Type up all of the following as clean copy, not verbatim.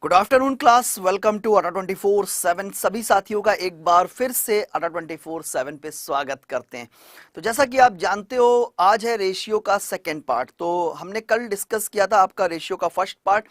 Good afternoon class, welcome to Adda 24/7। सभी साथियों का एक बार फिर से अड्डा 24/7 पे स्वागत करते हैं। तो जैसा कि आप जानते हो, आज है रेशियो का सेकंड पार्ट। तो हमने कल डिस्कस किया था आपका रेशियो का फर्स्ट पार्ट,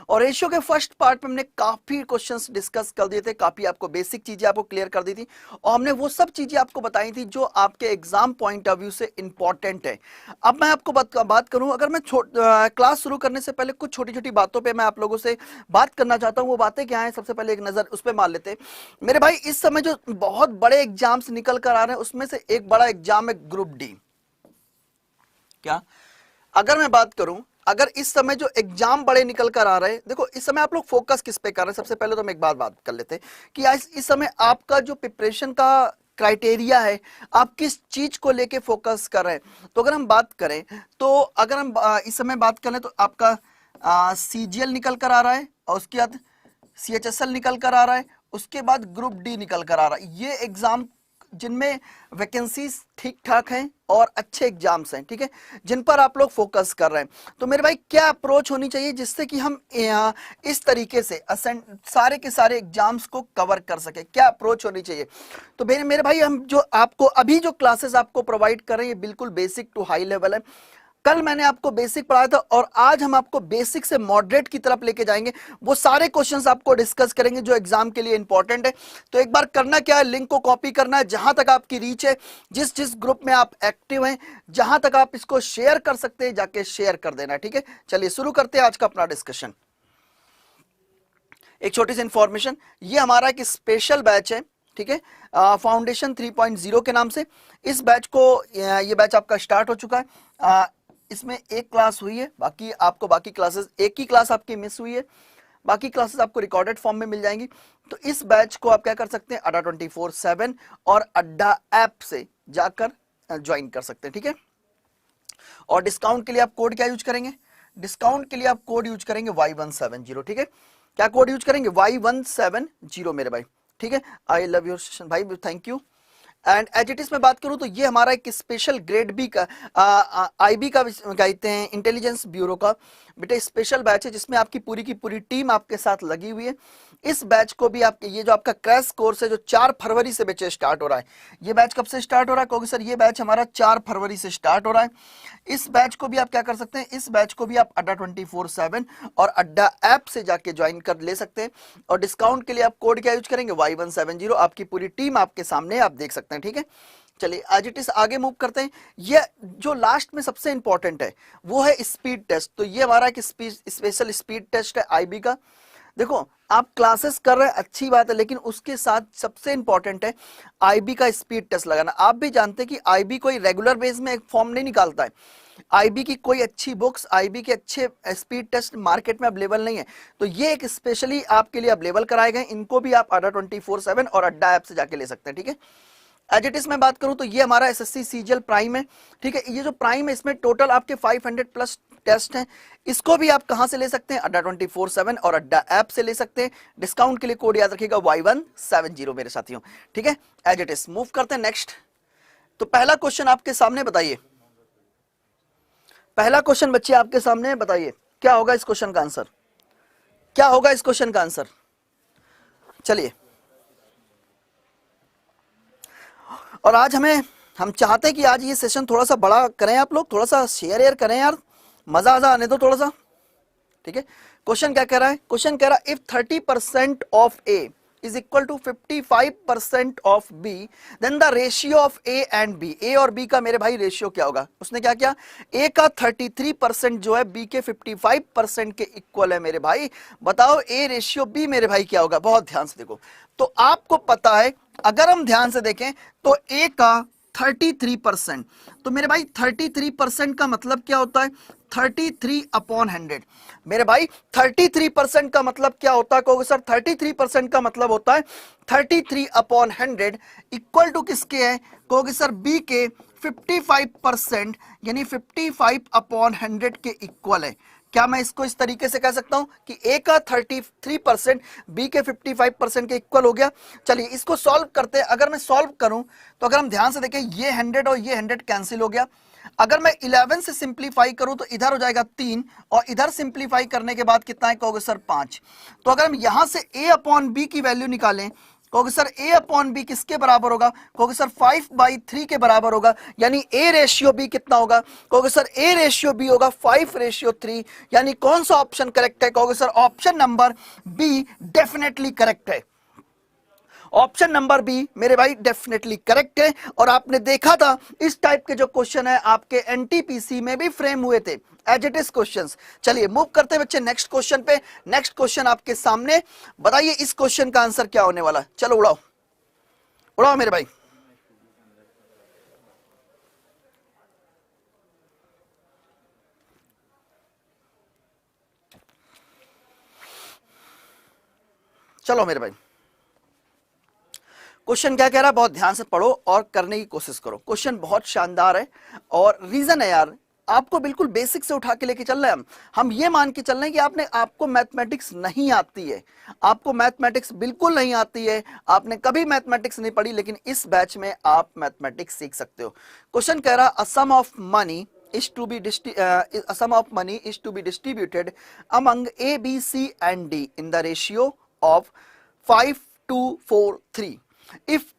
और रेशियो के फर्स्ट पार्ट में हमने काफ़ी क्वेश्चंस डिस्कस कर दिए थे, काफ़ी आपको बेसिक चीज़ें आपको क्लियर कर दी थी, और हमने वो सब चीज़ें आपको बताई थी जो आपके एग्जाम पॉइंट ऑफ व्यू से इंपॉर्टेंट है। अब मैं आपको बात करूँ, अगर मैं क्लास शुरू करने से पहले कुछ छोटी छोटी बातों पर मैं आप लोगों से बात करना चाहता हूं। वो बातें क्या हैं, सबसे पहले एक नजर उस पे मार लेते हैं। मेरे भाई, इस समय जो बहुत बड़े एग्जाम्स निकल कर आ रहे हैं, उसमें से एक बड़ा एग्जाम है ग्रुप डी। क्या अगर मैं बात करूं, अगर इस समय जो एग्जाम बड़े निकल कर आ रहे हैं, देखो इस समय आप लोग फोकस किस पे कर रहे हैं। सबसे पहले तो हम एक बात कर लेते हैं कि इस समय आपका जो प्रिपरेशन का क्राइटेरिया है, आप किस चीज को लेके फोकस कर रहे हैं। तो अगर हम बात करें, तो अगर हम इस समय बात करें तो आपका सीजीएल निकल कर आ रहा है, और उसके बाद सीएचएसएल निकल कर आ रहा है, उसके बाद ग्रुप डी निकल कर आ रहा है। ये एग्जाम जिनमें वैकेंसीज ठीक ठाक हैं और अच्छे एग्जाम्स हैं, ठीक है, जिन पर आप लोग फोकस कर रहे हैं। तो मेरे भाई, क्या अप्रोच होनी चाहिए जिससे कि हम इस तरीके से सारे के सारे एग्जाम्स को कवर कर सके, क्या अप्रोच होनी चाहिए। तो मेरे भाई, हम जो आपको अभी जो क्लासेस आपको प्रोवाइड कर रहे हैं, ये बिल्कुल बेसिक टू हाई लेवल है। कल मैंने आपको बेसिक पढ़ाया था, और आज हम आपको बेसिक से मॉडरेट की तरफ लेके जाएंगे। वो सारे क्वेश्चंस आपको डिस्कस करेंगे जो एग्जाम के लिए इंपॉर्टेंट है। तो एक बार करना क्या है, लिंक को कॉपी करना है, जहां तक आपकी रीच है, जिस जिस ग्रुप में आप एक्टिव हैं, जहां तक आप इसको शेयर कर सकते हैं, जाके शेयर कर देना, ठीक है। चलिए शुरू करते हैं आज का अपना डिस्कशन। एक छोटी सी इंफॉर्मेशन, ये हमारा एक स्पेशल बैच है, ठीक है, फाउंडेशन 3.0 के नाम से। इस बैच को, ये बैच आपका स्टार्ट हो चुका है। इसमें एक क्लास हुई है, बाकी आपको बाकी क्लासेस, एक ही क्लास आपकी मिस हुई है, बाकी क्लासेस आपको रिकॉर्डेड फॉर्म में मिल जाएंगी। तो इस बैच को आप क्या कर सकते हैं, अड्डा 24/7 और अड्डा ऐप से जाकर ज्वाइन कर सकते हैं, ठीक है। और डिस्काउंट के लिए आप कोड क्या यूज करेंगे, डिस्काउंट के लिए आप कोड यूज करेंगे Y170, ठीक है। क्या कोड यूज करेंगे, Y170 मेरे भाई, ठीक है। आई लव योर सेशन भाई, thank you. And as it is में बात करूं तो ये हमारा एक स्पेशल ग्रेड बी का आईबी का कहते हैं, इंटेलिजेंस ब्यूरो का बेटा स्पेशल बैच है, जिसमें आपकी पूरी की पूरी टीम आपके साथ लगी हुई है। इस बैच को भी आपके, ये जो आपका क्रैश कोर्स है जो 4 फरवरी से बैच स्टार्ट हो रहा है। ये बैच कब से स्टार्ट हो रहा है, क्योंकि सर ये बैच हमारा 4 फरवरी से स्टार्ट हो रहा है। इस बैच को भी आप क्या कर सकते हैं, इस बैच को भी आप अड्डा 24/7 और अड्डा ऐप से जाके ज्वाइन कर ले सकते हैं। और डिस्काउंट के लिए आप कोड क्या यूज करेंगे, Y170। आपकी पूरी टीम आपके सामने आप देख सकते हैं, ठीक है। चलिए एज इट इज आगे मूव करते हैं। ये जो लास्ट में सबसे इंपॉर्टेंट है वो है स्पीड टेस्ट। तो ये हमारा एक स्पेशल स्पीड टेस्ट है आईबी का। देखो आप क्लासेस कर रहे हैं, अच्छी बात है, लेकिन उसके साथ सबसे इंपॉर्टेंट है आईबी का स्पीड टेस्ट लगाना। आप भी जानते हैं कि आईबी कोई रेगुलर बेस में एक फॉर्म नहीं निकालता है। आईबी की कोई अच्छी बुक्स, आईबी के अच्छे स्पीड टेस्ट मार्केट में अवेलेबल नहीं है। तो ये एक स्पेशली आपके लिए अवेलेबल कराए गए, इनको भी आप अड्डा 24/7 और अड्डा ऐप से जाके ले सकते हैं, ठीक है। एज इट इज में बात करूं तो ये हमारा एसएससी सीजीएल प्राइम है, ठीक है। ये जो प्राइम है, इसमें टोटल आपके 500 प्लस टेस्ट हैं। इसको भी आप कहां से ले सकते हैं, अड्डा 24/7 और अड्डा ऐप से ले सकते हैं। डिस्काउंट के लिए कोड याद रखिएगा Y170 मेरे साथियों, ठीक है। एज इट इज मूव करते हैं नेक्स्ट। तो पहला क्वेश्चन आपके सामने, बताइए पहला क्वेश्चन बच्चे आपके सामने, बताइए क्या होगा इस क्वेश्चन का आंसर, क्या होगा इस क्वेश्चन का आंसर। चलिए, और आज हम चाहते हैं कि आज ये सेशन थोड़ा सा बड़ा करें, आप लोग थोड़ा सा शेयर करें यार, मजा आने दो थोड़ा सा, ठीक है। क्वेश्चन क्या कह रहा है, क्वेश्चन कह रहा है if 30% of A is equal to 55% of B, then the ratio of A and B. A और बी का मेरे भाई रेशियो क्या होगा। उसने क्या किया, ए का 33% जो है बी के 55% के इक्वल है मेरे भाई। बताओ ए रेशियो बी मेरे भाई क्या होगा। बहुत ध्यान से देखो, तो आपको पता है, अगर हम ध्यान से देखें तो ए का 33%, तो मेरे भाई 33% का मतलब क्या होता है, 33/100 मेरे भाई। 33% का मतलब क्या होता है, कहोगे सर 33% का मतलब होता है 33/100 इक्वल टू किसके है, कहोगे सर बी के 55%, यानी 55/100 के इक्वल है। क्या मैं इसको इस तरीके से कह सकता हूं कि ए का 33% बी के 55% के इक्वल हो गया। चलिए इसको सॉल्व करते हैं। अगर मैं सॉल्व करूं तो अगर हम ध्यान से देखें, ये 100 और ये 100 कैंसिल हो गया। अगर मैं 11 से सिंप्लीफाई करूं तो इधर हो जाएगा 3 और इधर सिंप्लीफाई करने के बाद कितना है कहोगे सर 5। तो अगर हम यहां से a अपॉन बी की वैल्यू निकालें कहोगे सर a अपॉन बी किसके बराबर होगा, कहोगे सर 5/3 के बराबर होगा, यानी a रेशियो b कितना होगा, कहोगे सर a रेशियो b होगा 5/3, यानी कौन सा ऑप्शन करेक्ट है, कहोगे sir option number be definitely correct है। ऑप्शन नंबर बी मेरे भाई डेफिनेटली करेक्ट है। और आपने देखा था इस टाइप के जो क्वेश्चन है आपके एनटीपीसी में भी फ्रेम हुए थे एज इट इज क्वेश्चंस। चलिए मूव करते हैं बच्चे नेक्स्ट क्वेश्चन पे। नेक्स्ट क्वेश्चन आपके सामने, बताइए इस क्वेश्चन का आंसर क्या होने वाला है। चलो उड़ाओ उड़ाओ मेरे भाई। चलो मेरे भाई, क्वेश्चन क्या कह रहा है, बहुत ध्यान से पढ़ो और करने की कोशिश करो। क्वेश्चन बहुत शानदार है और रीजन है यार, आपको बिल्कुल बेसिक से उठा के लेके चल रहे हैं हम ये मान के चल रहे हैं कि आपको मैथमेटिक्स नहीं आती है, आपको मैथमेटिक्स बिल्कुल नहीं आती है, आपने कभी मैथमेटिक्स नहीं पढ़ी, लेकिन इस बैच में आप मैथमेटिक्स सीख सकते हो। क्वेश्चन कह रहा a sum of money is to be sum of money is to be distributed among A, B, C and D in the ratio of 5:4:3. If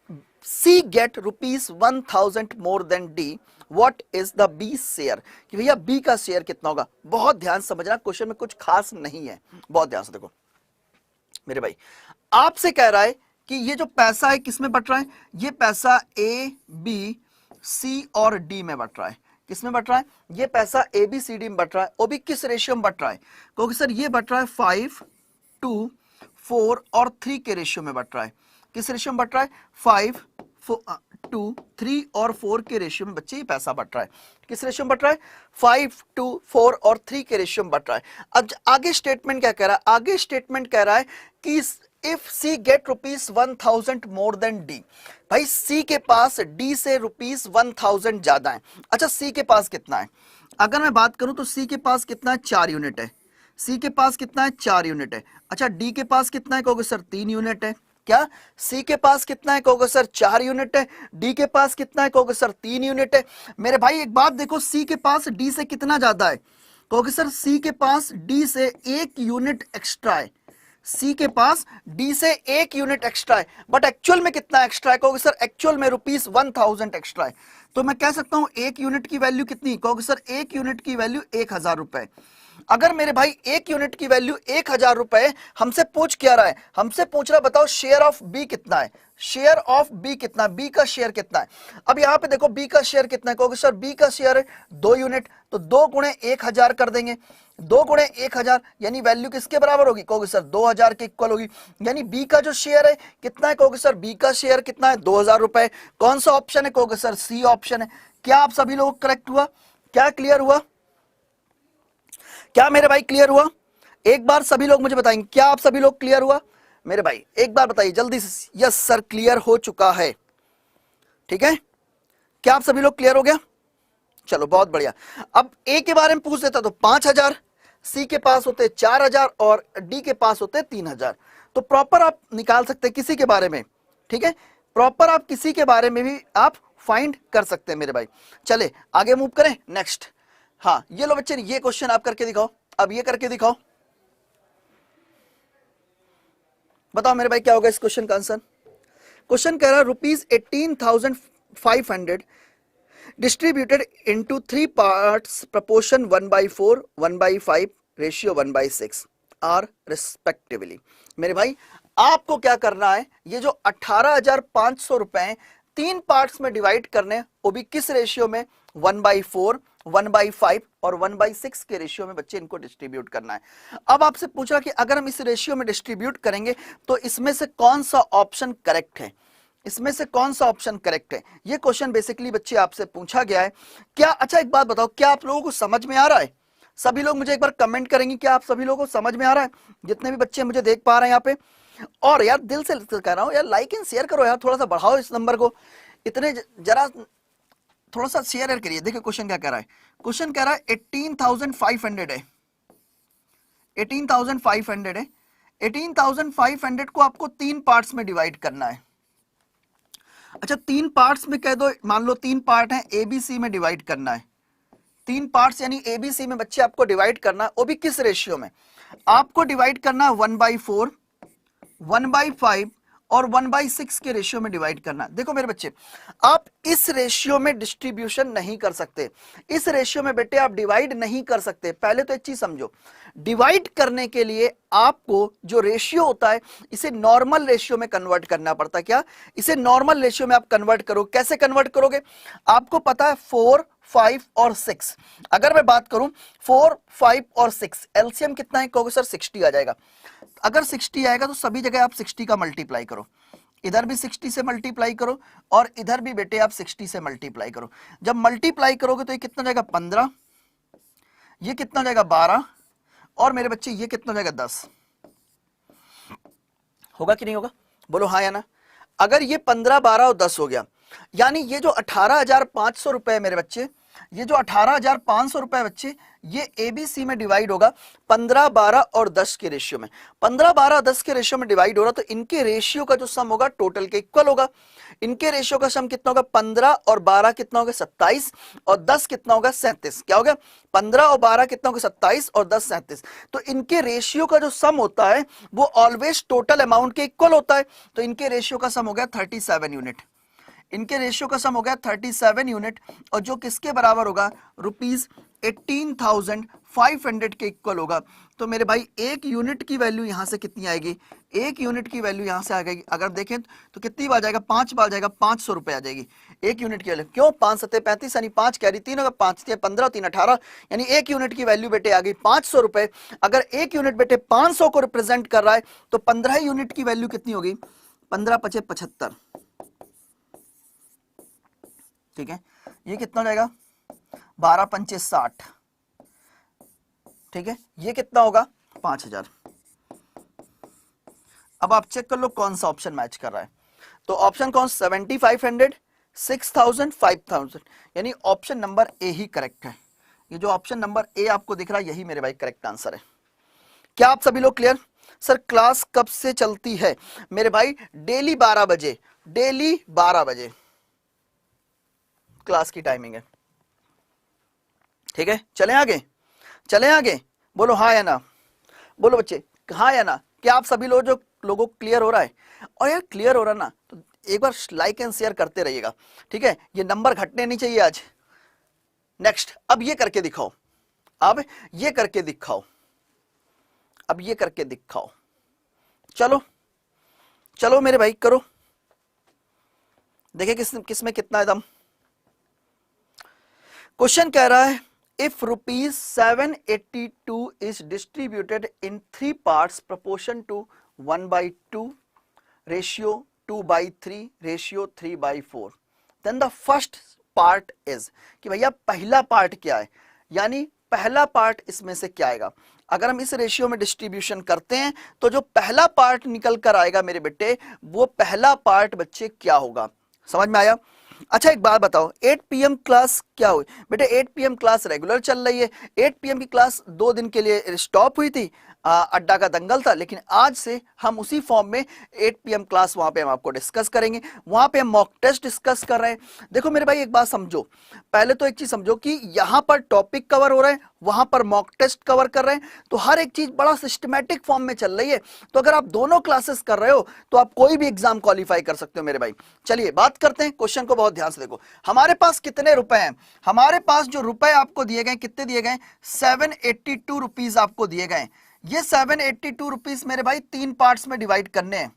C get rupees 1000 more than D, what is the B share? कि भैया B का share कितना होगा। बहुत ध्यान समझना, question में कुछ खास नहीं है, बहुत ध्यान से देखो मेरे भाई। आपसे कह रहा है कि ये जो पैसा है किस में बट रहा है, ये पैसा A, B, C और D में बट रहा है। किस में बट रहा है, ये पैसा ए बी सी डी में बट रहा है। वो भी किस रेशियो में बट रहा है, क्योंकि सर ये बट रहा है 5:4 और 3 के रेशियो में बट रहा है। किस रेशियो में बट रहा है, 5:3 और 4 के रेशियो में बच्चे ये पैसा बट रहा है। किस रेशियो में बट रहा है, 5:4 और 3 के रेशियो में बट रहा है। अब आगे स्टेटमेंट क्या कह रहा है, आगे स्टेटमेंट कह रहा है कि if C get rupees 1000 more than D, भाई सी के पास डी से रुपीज 1000 ज्यादा है। अच्छा सी के पास कितना है, अगर मैं बात करूं तो सी के पास कितना है, 4 यूनिट है। सी के पास कितना है, 4 यूनिट है। अच्छा डी के पास कितना है, कहोगे सर 3 यूनिट है। क्या सी के पास कितना है, कहोगे सर 4 यूनिट है। डी के पास कितना है, कहोगे सर 3 यूनिट है। मेरे भाई एक बात देखो, सी के पास डी से कितना ज्यादा है, कहोगे सर सी के पास डी से 1 यूनिट एक्स्ट्रा है। सी के पास डी से 1 यूनिट एक्स्ट्रा है, बट एक्चुअल में कितना एक्स्ट्रा है, कहोगे सर एक्चुअल में रुपीज 1000 एक्स्ट्रा है। तो मैं कह सकता हूं 1 यूनिट की वैल्यू कितनी, कहोगे सर 1 यूनिट की वैल्यू 1000 रुपए। अगर मेरे भाई 1 यूनिट की वैल्यू 1000 रुपए, हमसे पूछ क्या रहा है, हमसे पूछ रहा बताओ शेयर ऑफ बी कितना है, शेयर ऑफ बी कितना, बी का शेयर कितना है। अब यहां पे देखो बी का शेयर कितना है, कहोगे सर बी का शेयर है 2 यूनिट, तो 2 गुणे 1000 कर देंगे। 2 गुणे 1000 यानी वैल्यू किसके बराबर होगी, कहोगे सर 2000 के इक्वल होगी। यानी बी का जो शेयर है कितना है, कहोगे सर बी का शेयर कितना है 2000 रुपए। कौन सा ऑप्शन है, कहोगे सर सी ऑप्शन है। क्या आप सभी लोग करेक्ट हुआ, क्या क्लियर हुआ, क्या मेरे भाई क्लियर हुआ? एक बार सभी लोग मुझे बताएंगे, क्या आप सभी लोग क्लियर हुआ मेरे भाई, एक बार बताइए जल्दी से। यस सर क्लियर हो चुका है, ठीक है, क्या आप सभी लोग क्लियर हो गया? चलो बहुत बढ़िया। अब ए के बारे में पूछ लेता तो 5000, सी के पास होते 4000 और डी के पास होते 3000। तो प्रॉपर आप निकाल सकते हैं किसी के बारे में, ठीक है, प्रॉपर आप किसी के बारे में भी आप फाइंड कर सकते हैं मेरे भाई। चले आगे मूव करें नेक्स्ट। हाँ ये लो बच्चे, ये क्वेश्चन आप करके दिखाओ, अब ये करके दिखाओ, बताओ मेरे भाई क्या होगा इस क्वेश्चन का आंसर। क्वेश्चन कह रहा है rupees 18,500 distributed into 3 parts proportion 1/4, 1/5, ratio 1/6 are respectively. मेरे भाई आपको क्या करना है, ये जो 18,500 रुपए 3 पार्ट्स में डिवाइड करने, वो भी किस रेशियो में, 1/4, 1/5 और 1/6 के रेशियो में बच्चे इनको डिस्ट्रीब्यूट करना है। अब आपसे पूछा कि अगर हम इस रेशियो में डिस्ट्रीब्यूट करेंगे तो इसमें से कौन सा ऑप्शन करेक्ट है, इसमें से कौन सा ऑप्शन करेक्ट है, ये क्वेश्चन बेसिकली बच्चे आपसे पूछा गया है। क्या, अच्छा एक बात बताओ, क्या आप लोगों को समझ में आ रहा है? सभी लोग मुझे एक बार कमेंट करेंगे, क्या आप सभी लोगों को समझ में आ रहा है, जितने भी बच्चे मुझे देख पा रहे हैं यहाँ पे। और यार दिल से कह रहा हूँ यार, लाइक एंड शेयर करो यार, थोड़ा सा बढ़ाओ इस नंबर को, इतने जरा थोड़ा सा शेयर करिए। देखिए क्वेश्चन क्या कह रहा है, क्वेश्चन कह रहा है 18,500 है, 18,500 है। 18,500 को आपको 3 पार्ट्स में डिवाइड करना है। अच्छा 3 पार्ट्स में कह दो, मान लो 3 पार्ट हैं, ए बी सी में डिवाइड करना है, तीन पार्ट्स यानी एबीसी में बच्चे आपको डिवाइड करना, वो भी किस रेशियो में? आपको डिवाइड करना 1/4, 1/5 और 1/6 के रेशियो में डिवाइड करना। देखो मेरे बच्चे, आप इस रेशियो में डिस्ट्रीब्यूशन नहीं कर सकते, इस रेशियो में बेटे आप डिवाइड नहीं कर सकते। पहले तो एक चीज समझो, डिवाइड करने के लिए आपको जो रेशियो होता है इसे नॉर्मल रेशियो में कन्वर्ट करना पड़ता है। क्या? इसे नॉर्मल रेशियो में आप कन्वर्ट करो। कैसे कन्वर्ट करोगे? आपको पता है 4, 5 और 6। अगर मैं बात करूं 4, 5 और 6 एलसीएम कितना है? कहोगे सर 60 आ जाएगा। अगर 60 आएगा तो सभी जगह आप 60 का मल्टीप्लाई करो, इधर भी 60 से मल्टीप्लाई करो और इधर भी बेटे आप 60 से मल्टीप्लाई करो। जब मल्टीप्लाई करोगे तो ये कितना जाएगा? 15, ये कितना जाएगा? 12 और मेरे बच्चे ये कितना जाएगा? 10। होगा कि नहीं होगा? बोलो हाँ या ना। अगर ये 15, 12 और 10 हो गया, यानी ये जो 18,500 रुपए मेरे बच्चे, ये जो 18,500 रुपए बच्चे, ये एबीसी में डिवाइड होगा 15, 12 और 10 के रेशियो में। 15, 12, 10 के रेशियो में डिवाइड हो रहा, तो इनके रेशियो का जो सम होगा टोटल के इक्वल होगा। इनके रेशियो का सम कितना होगा? 15 और 12 कितना होगा? 27 और 10 कितना होगा? 37। क्या हो गया? 15 और 12 कितना होगा? 27 और 10 37। तो इनके रेशियो का जो सम होता है वो ऑलवेज टोटल अमाउंट के इक्वल होता है। तो इनके रेशियो का सम हो गया 37 यूनिट। इनके रेशियो का सम हो गया 37 यूनिट, और जो किसके बराबर होगा? ₹18,500 के इक्वल होगा। तो मेरे भाई एक यूनिट की वैल्यू यहां से कितनी आएगी? एक यूनिट की वैल्यू यहां से आ जाएगी, अगर देखें तो कितनी बार जाएगा? 5 बार जाएगा, 500 रुपए आ जाएगी एक यूनिट की वैल्यू। क्यों? 5 7 35 यानी 5 कैरी 3 होगा, 5 3 15 3 18, यानी एक यूनिट की वैल्यू बेटे आ गई 500 रुपए। अगर एक यूनिट बेटे 500 को रिप्रेजेंट कर रहा है तो 15 यूनिट की वैल्यू कितनी होगी? 15 5 75। ठीक है, ये कितना हो जाएगा? 12 पंचे 60। ठीक है, ये कितना होगा? 5,000। अब आप चेक कर लो कौन सा ऑप्शन मैच कर रहा है। तो ऑप्शन कौन? 7,500, 6,000, 5,000, यानी option number A he correct है। ये जो ऑप्शन नंबर ए आपको दिख रहा है यही मेरे भाई करेक्ट आंसर है। क्या आप सभी लोग क्लियर? सर क्लास कब से चलती है? मेरे भाई डेली 12 बजे, डेली 12 बजे क्लास की टाइमिंग है। ठीक है, चलें आगे, चलें आगे। बोलो हाँ या ना, बोलो बच्चे हाँ या ना। क्या आप सभी लोग जो लोगों को क्लियर हो रहा है? और यार क्लियर हो रहा ना तो एक बार लाइक एंड शेयर करते रहिएगा। ठीक है, ये नंबर घटने नहीं चाहिए आज। नेक्स्ट, अब ये करके दिखाओ, अब ये करके दिखाओ, अब ये करके दिखाओ। चलो चलो मेरे भाई करो, देखिए किस में कितना है दम। क्वेश्चन कह रहा है if ₹782 is distributed in 3 parts proportion to 1/2 ratio 2/3 ratio 3/4 then the first part is, कि भैया पहला पार्ट क्या है, यानी पहला पार्ट इसमें से क्या आएगा। अगर हम इस रेशियो में डिस्ट्रीब्यूशन करते हैं तो जो पहला पार्ट निकल कर आएगा मेरे बेटे, वो पहला पार्ट बच्चे क्या होगा? समझ में आया? अच्छा एक बात बताओ, 8 PM क्लास क्या हुई बेटे? 8 PM क्लास रेगुलर चल रही है। 8 PM की क्लास 2 दिन के लिए स्टॉप हुई थी, अड्डा का दंगल था, लेकिन आज से हम उसी फॉर्म में 8 PM क्लास वहां पे हम आपको डिस्कस करेंगे। वहां पे हम मॉक टेस्ट डिस्कस कर रहे हैं। देखो मेरे भाई एक बात समझो, पहले तो एक चीज समझो कि यहां पर टॉपिक कवर हो रहे हैं, वहां पर मॉक टेस्ट कवर कर रहे हैं, तो हर एक चीज बड़ा सिस्टमैटिक फॉर्म में चल रही है। तो अगर आप दोनों क्लासेस कर रहे हो तो आप कोई भी एग्जाम क्वालिफाई कर सकते हो मेरे भाई। चलिए बात करते हैं, क्वेश्चन को बहुत ध्यान से देखो। हमारे पास कितने रुपए हैं? हमारे पास जो रुपए आपको दिए गए, कितने दिए गए? 782 रुपीज आपको दिए गए। ये 782 रुपीज मेरे भाई 3 पार्ट्स में डिवाइड करने हैं।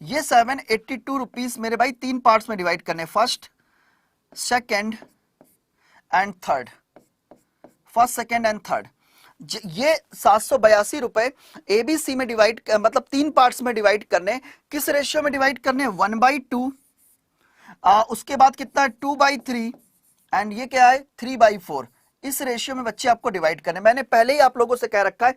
ये 782 रुपीज मेरे भाई 3 पार्ट्स में डिवाइड करने, first, second and third, first second and third. ये 782 रुपए एबीसी में डिवाइड, मतलब 3 पार्ट्स में डिवाइड करने। किस रेशियो में डिवाइड करने? 1/2। उसके बाद कितना? 2/3 एंड ये क्या है? 3/4। इस रेशियो में बच्चे आपको डिवाइड करने। मैंने पहले ही आप लोगों से कह रखा है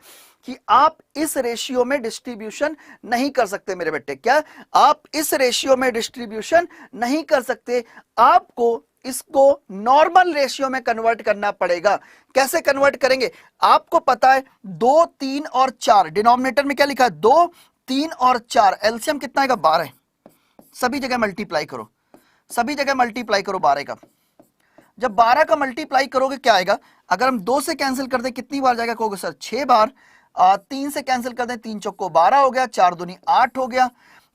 कि आप इस रेशियो में डिस्ट्रीब्यूशन नहीं कर सकते मेरे बेटे। क्या आप इस रेशियो में डिस्ट्रीब्यूशन नहीं कर सकते? आपको इसको नॉर्मल रेशियो में कन्वर्ट करना पड़ेगा। कैसे कन्वर्ट करेंगे? आपको पता है 2, 3 और 4, डिनोमिनेटर में क्या लिखा है? 2, 3 और 4, एलसीएम कितना आएगा? 12। सभी जगह मल्टीप्लाई करो, सभी जगह मल्टीप्लाई करो 12 का। जब 12 का मल्टीप्लाई करोगे क्या आएगा, अगर हम 2 से कैंसिल कर दें कितनी बार जाएगा, कहोगे सर 6 बार। 3 से कैंसिल कर दें, 3 चौको 12 हो गया, 4 दूनी 8 हो गया,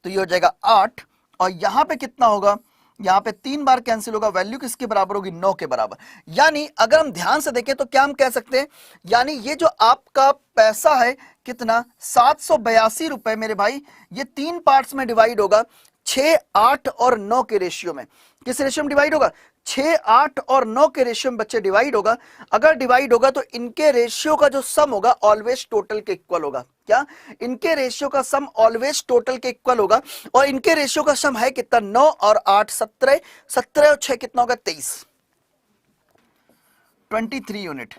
तो ये हो जाएगा 8। और यहां पे कितना होगा, यहां पे 3 बार कैंसिल होगा, वैल्यू किसके बराबर होगी, 9 के बराबर। यानी अगर हम ध्यान से देखें तो क्या हम कह सकते हैं, यानी ये जो आपका पैसा है कितना, 782 रुपए मेरे भाई, ये 3 पार्ट्स में डिवाइड होगा, 6, 8 और 9 के रेशियो में। किस रेशियो में डिवाइड होगा, 6, 8 और 9 के रेशियो में बच्चे डिवाइड होगा। अगर डिवाइड होगा तो इनके रेशियो का जो सम होगा ऑलवेज टोटल के इक्वल होगा। क्या, इनके रेशियो का सम ऑलवेज टोटल के इक्वल होगा। और इनके रेशियो का सम है कितना, 9 और 8 17, 17 और 6 कितना होगा, 23, 23 यूनिट।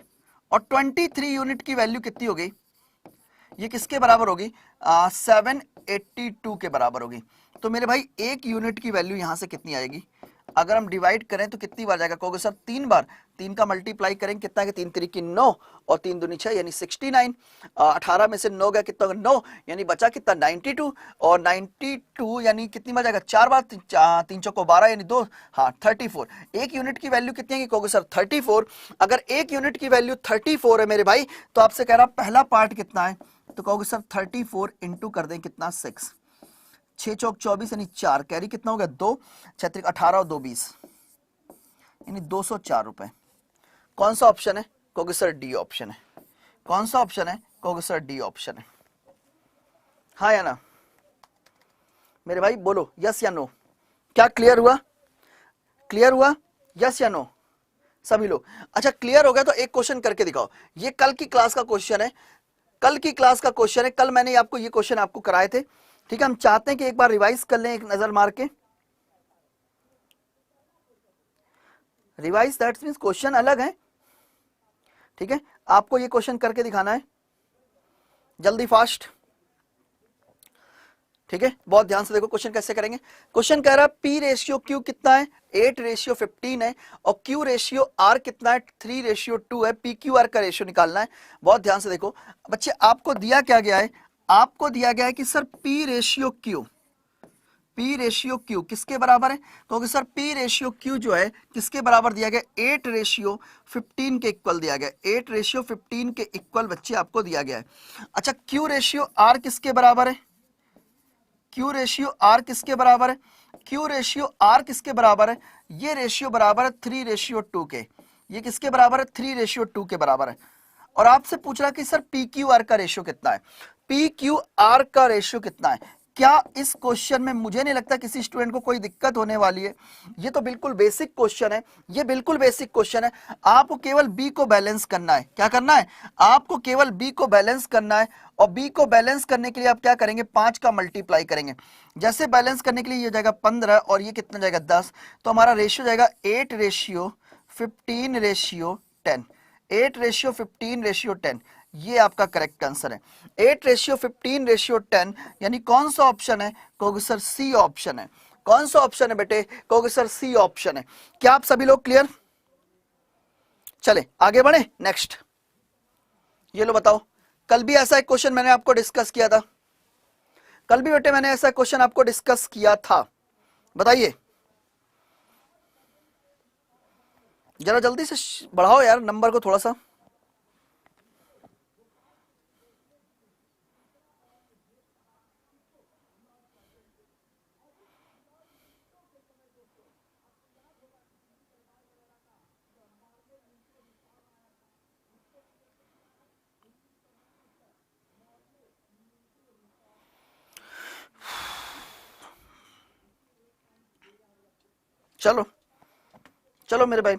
और 23 यूनिट की वैल्यू कितनी होगी, ये किसके बराबर होगी, 782 के बराबर होगी। तो मेरे भाई एक यूनिट की वैल्यू यहां से कितनी आएगी, अगर हम डिवाइड करें तो कितनी बार जाएगा, कहोगे सर 3 बार। 3 का मल्टीप्लाई करेंगे कितना है, 3 3 की 9 और 3 दूनी 6 यानी 69। 18 में से 9 गया कितना होगा, 9, यानी बचा कितना 92। और 92 यानी कितनी बार जाएगा, 4 बार, 3 चौको 12 यानी 2, हाँ 34। एक यूनिट की वैल्यू कितनी है, कहोगे सर 34। अगर एक यूनिट की वैल्यू 34 है मेरे भाई, तो आपसे कह रहा पहला पार्ट कितना है, तो कहोगे सर 34 इंटू कर दें कितना 6, 6 चौक 24 यानी 4, कैरी कितना हो गया 2, 6 18 और 2 20 यानी 204 रुपए। कौन सा ऑप्शन है, कहोगे सर डी ऑप्शन है। कौन सा ऑप्शन है, कहोगे सर डी ऑप्शन है। हाँ या ना मेरे भाई, बोलो यस या नो। क्या क्लियर हुआ, क्लियर हुआ, यस या नो सभी लोग। अच्छा क्लियर हो गया तो एक क्वेश्चन करके दिखाओ, ये कल की क्लास का क्वेश्चन है, कल की क्लास का क्वेश्चन है, कल मैंने आपको ये क्वेश्चन आपको कराए थे, ठीक है। हम चाहते हैं कि एक बार रिवाइज कर लें, एक नजर मार के। रिवाइज दैट मींस क्वेश्चन अलग है, ठीक है। आपको ये क्वेश्चन करके दिखाना है जल्दी फास्ट, ठीक है। बहुत ध्यान से देखो क्वेश्चन कैसे करेंगे। क्वेश्चन कह रहा है पी रेशियो क्यू कितना है, 8:15 है, और क्यू रेशियो आर कितना है, 3:2 है। पी क्यू आर का रेशियो निकालना है। बहुत ध्यान से देखो बच्चे, आपको दिया क्या गया है, आपको दिया गया है कि sir P ratio Q, P ratio Q किसके बराबर है, क्योंकि सर पी रेशियो क्यू जो है किसके बराबर दिया गया, 8:15 के इक्वल दिया गया, 8:15 के इक्वल बच्चे आपको दिया गया है। अच्छा क्यू रेशियो आर किसके बराबर है, क्यू रेशियो आर किसके बराबर है, क्यू रेशियो आर किसके बराबर है, ये रेशियो बराबर है 3:2 के, ये किसके बराबर है, 3:2 के बराबर है। और आपसे पूछ रहा कि सर पी क्यू आर का रेशियो कितना है, पी क्यू आर का रेशियो कितना है। क्या इस क्वेश्चन में मुझे नहीं लगता किसी स्टूडेंट को कोई दिक्कत होने वाली है, ये तो बिल्कुल बेसिक क्वेश्चन है, ये बिल्कुल बेसिक क्वेश्चन है। आपको केवल बी को बैलेंस करना है, क्या करना है, आपको केवल बी को बैलेंस करना है। और बी को बैलेंस करने के लिए आप क्या करेंगे, 5 का मल्टीप्लाई करेंगे। जैसे बैलेंस करने के लिए ये जाएगा 15 और ये कितना जाएगा 10, तो हमारा रेशियो जाएगा 8:15:10, 8:15:10, ये आपका करेक्ट आंसर है। 8:15:10 यानी कौन सा ऑप्शन है, कहोगे सर सी ऑप्शन है। कौन सा ऑप्शन है बेटे, कहोगे सर सी ऑप्शन है। क्या आप सभी लोग क्लियर, चले आगे बढ़े नेक्स्ट। ये लो बताओ, कल भी ऐसा एक क्वेश्चन मैंने आपको डिस्कस किया था, कल भी बेटे मैंने ऐसा क्वेश्चन आपको डिस्कस किया था, बताइए जरा जल्दी से बढ़ाओ यार नंबर को थोड़ा सा। चलो चलो मेरे भाई,